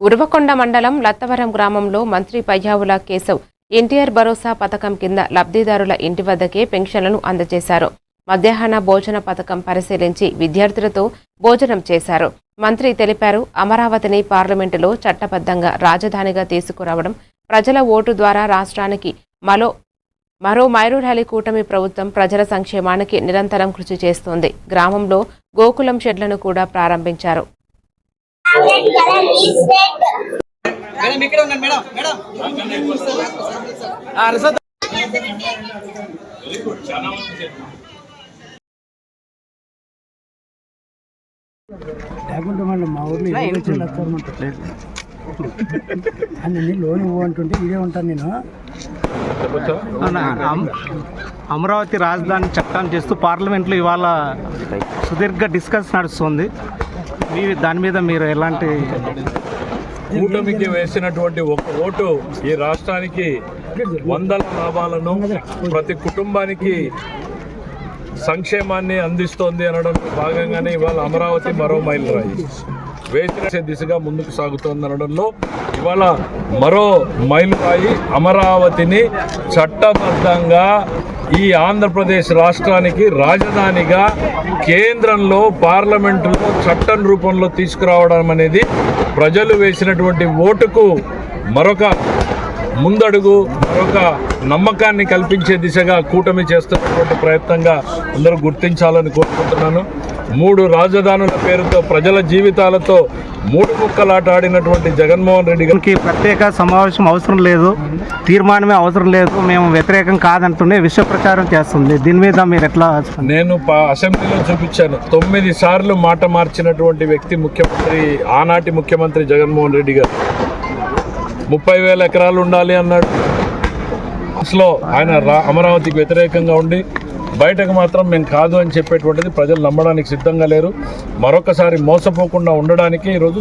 ఉరవకొండ మండలం లత్తవరం గ్రామంలో మంత్రి పయ్యావుల కేశవ్ ఎన్టీఆర్ భరోసా పథకం కింద లబ్ధిదారుల ఇంటి వద్దకే పెన్షన్లను అందజేశారు. మధ్యాహ్న భోజన పథకం పరిశీలించి విద్యార్థులతో భోజనం చేశారు. మంత్రి తెలిపారు, అమరావతిని పార్లమెంటులో చట్టబద్ధంగా రాజధానిగా తీసుకురావడం, ప్రజల ఓటు ద్వారా రాష్ట్రానికి మరో మైరురాలి కూటమి ప్రభుత్వం ప్రజల సంక్షేమానికి నిరంతరం కృషి చేస్తోంది. గ్రామంలో గోకులం షెడ్లను కూడా ప్రారంభించారు. లేకుంటే మళ్ళీ మా ఊర్లో అన్ని లోన్ ఇవ్వంటుంటే ఇదే ఉంటాను నేను. అమరావతి రాజధాని చట్టాన్ని చేస్తూ పార్లమెంట్లో ఇవాళ సుదీర్ఘ డిస్కస్ నడుస్తుంది. దాని మీద మీరు ఎలాంటి కూటమికి వేసినటువంటి ఒక ఓటు ఈ రాష్ట్రానికి వందల లాభాలను, ప్రతి కుటుంబానికి సంక్షేమాన్ని అందిస్తోంది అనడం భాగంగానే ఇవాళ అమరావతి మరో మైలురాయి వేసే దిశగా ముందుకు సాగుతోంది అనడంలో ఇవాళ మరో మైలురాయి అమరావతిని చట్టబద్ధంగా ఈ ఆంధ్రప్రదేశ్ రాష్ట్రానికి రాజధానిగా కేంద్రంలో పార్లమెంటులో చట్టం రూపంలో తీసుకురావడం అనేది ప్రజలు వేసినటువంటి ఓటుకు మరొక ముందడుగు, మరొక నమ్మకాన్ని కల్పించే దిశగా కూటమి చేస్తున్నటువంటి ప్రయత్నంగా అందరూ గుర్తించాలని కోరుకుంటున్నాను. 3 రాజధానుల పేరుతో ప్రజల జీవితాలతో 3 ముక్కలాట ఆడినటువంటి జగన్మోహన్ రెడ్డి గారికి ప్రత్యేక సమావేశం అవసరం లేదు, తీర్మానమే అవసరం లేదు, మేము వ్యతిరేకం కాదంటూనే విషయ ప్రచారం చేస్తుంది. దీని మీద మీరు ఎట్లా? నేను అసెంబ్లీలో చూపించాను. 9 సార్లు మాట మార్చినటువంటి వ్యక్తి ముఖ్యమంత్రి, ఆనాటి ముఖ్యమంత్రి జగన్మోహన్ రెడ్డి గారు. 30,000 ఎకరాలు ఉండాలి అన్నాడు. అసలు ఆయన అమరావతికి వ్యతిరేకంగా ఉండి బయటకు మాత్రం మేము కాదు అని చెప్పేటువంటిది ప్రజలు నమ్మడానికి సిద్ధంగా లేరు. మరొకసారి మోసపోకుండా ఉండడానికి ఈరోజు